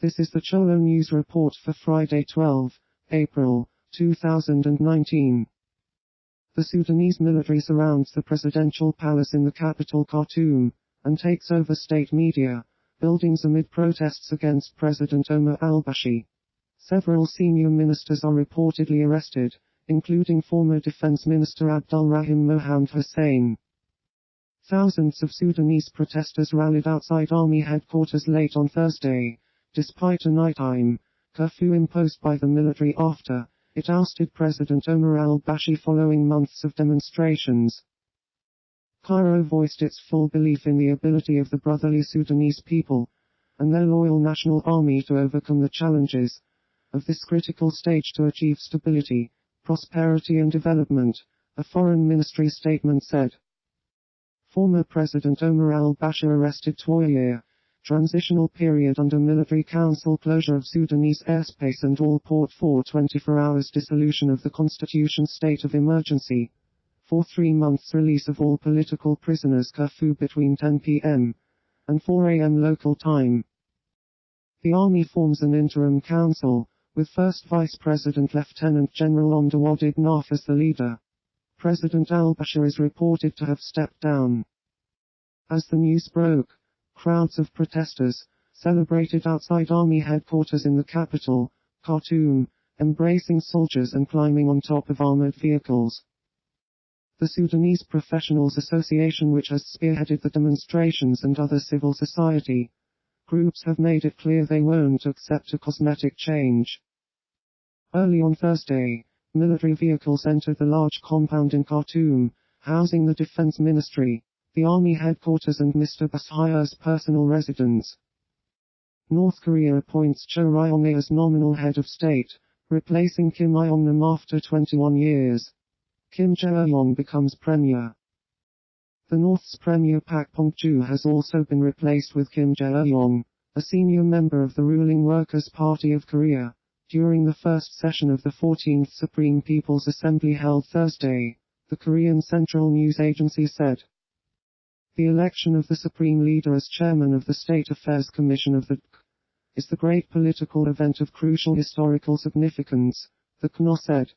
This is the Cholo News Report for Friday 12 April 2019. The Sudanese military surrounds the presidential palace in the capital Khartoum, and takes over state media, buildings amid protests against President Omar al-Bashir. Several senior ministers are reportedly arrested, including former Defense Minister Abdulrahim Mohamed Hussein. Thousands of Sudanese protesters rallied outside army headquarters late on Thursday, despite a nighttime curfew imposed by the military after it ousted President Omar al-Bashir following months of demonstrations. Cairo voiced its full belief in the ability of the brotherly Sudanese people and their loyal national army to overcome the challenges of this critical stage to achieve stability, prosperity and development, a foreign ministry statement said. Former President Omar al-Bashir arrested 2-year transitional period under military council closure of Sudanese airspace and all port for 24 hours dissolution of the constitution state of emergency. For 3 months release of all political prisoners curfew between 10 p.m. and 4 a.m. local time. The army forms an interim council, with First Vice President Lieutenant General Omdawadid Naf as the leader. President al-Bashir is reported to have stepped down. As the news broke, crowds of protesters celebrated outside army headquarters in the capital, Khartoum, embracing soldiers and climbing on top of armored vehicles. The Sudanese Professionals Association, which has spearheaded the demonstrations, and other civil society groups have made it clear they won't accept a cosmetic change. Early on Thursday, military vehicles entered the large compound in Khartoum, housing the Defense Ministry, the Army headquarters and Mr. Bashir's personal residence. North Korea appoints Cho Ryong-ae as nominal head of state, replacing Kim Il-nam after 21 years. Kim Jae-yong becomes premier. The North's Premier Pak Pong-ju has also been replaced with Kim Jae-yong, a senior member of the ruling Workers' Party of Korea, during the first session of the 14th Supreme People's Assembly held Thursday, the Korean Central News Agency said. The election of the Supreme Leader as chairman of the State Affairs Commission of the DK is the great political event of crucial historical significance, the KNO said.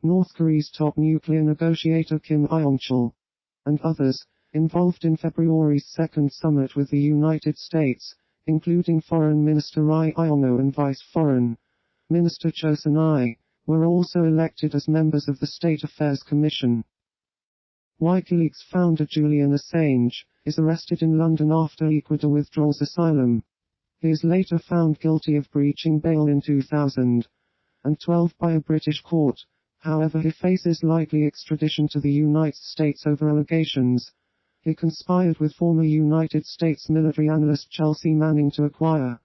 North Korea's top nuclear negotiator Kim Il-chul and others involved in February's second summit with the United States, including Foreign Minister Ri Yong-ho and Vice Foreign Minister Cho Sun-ae, were also elected as members of the State Affairs Commission. WikiLeaks founder Julian Assange is arrested in London after Ecuador withdraws asylum. He is later found guilty of breaching bail in 2012 by a British court. However, he faces likely extradition to the United States over allegations he conspired with former United States military analyst Chelsea Manning to acquire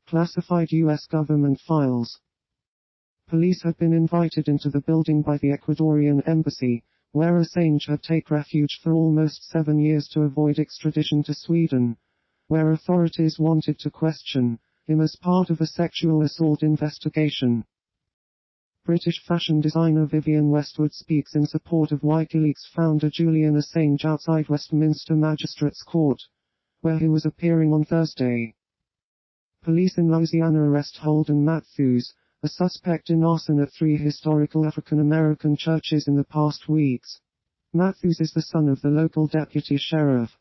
classified U.S. government files. Police had been invited into the building by the Ecuadorian embassy, where Assange had taken refuge for almost 7 years to avoid extradition to Sweden, where authorities wanted to question him as part of a sexual assault investigation. British fashion designer Vivienne Westwood speaks in support of WikiLeaks founder Julian Assange outside Westminster Magistrates Court, where he was appearing on Thursday. Police in Louisiana arrest Holden Matthews, a suspect in arson at 3 historical African-American churches in the past weeks. Matthews is the son of the local deputy sheriff.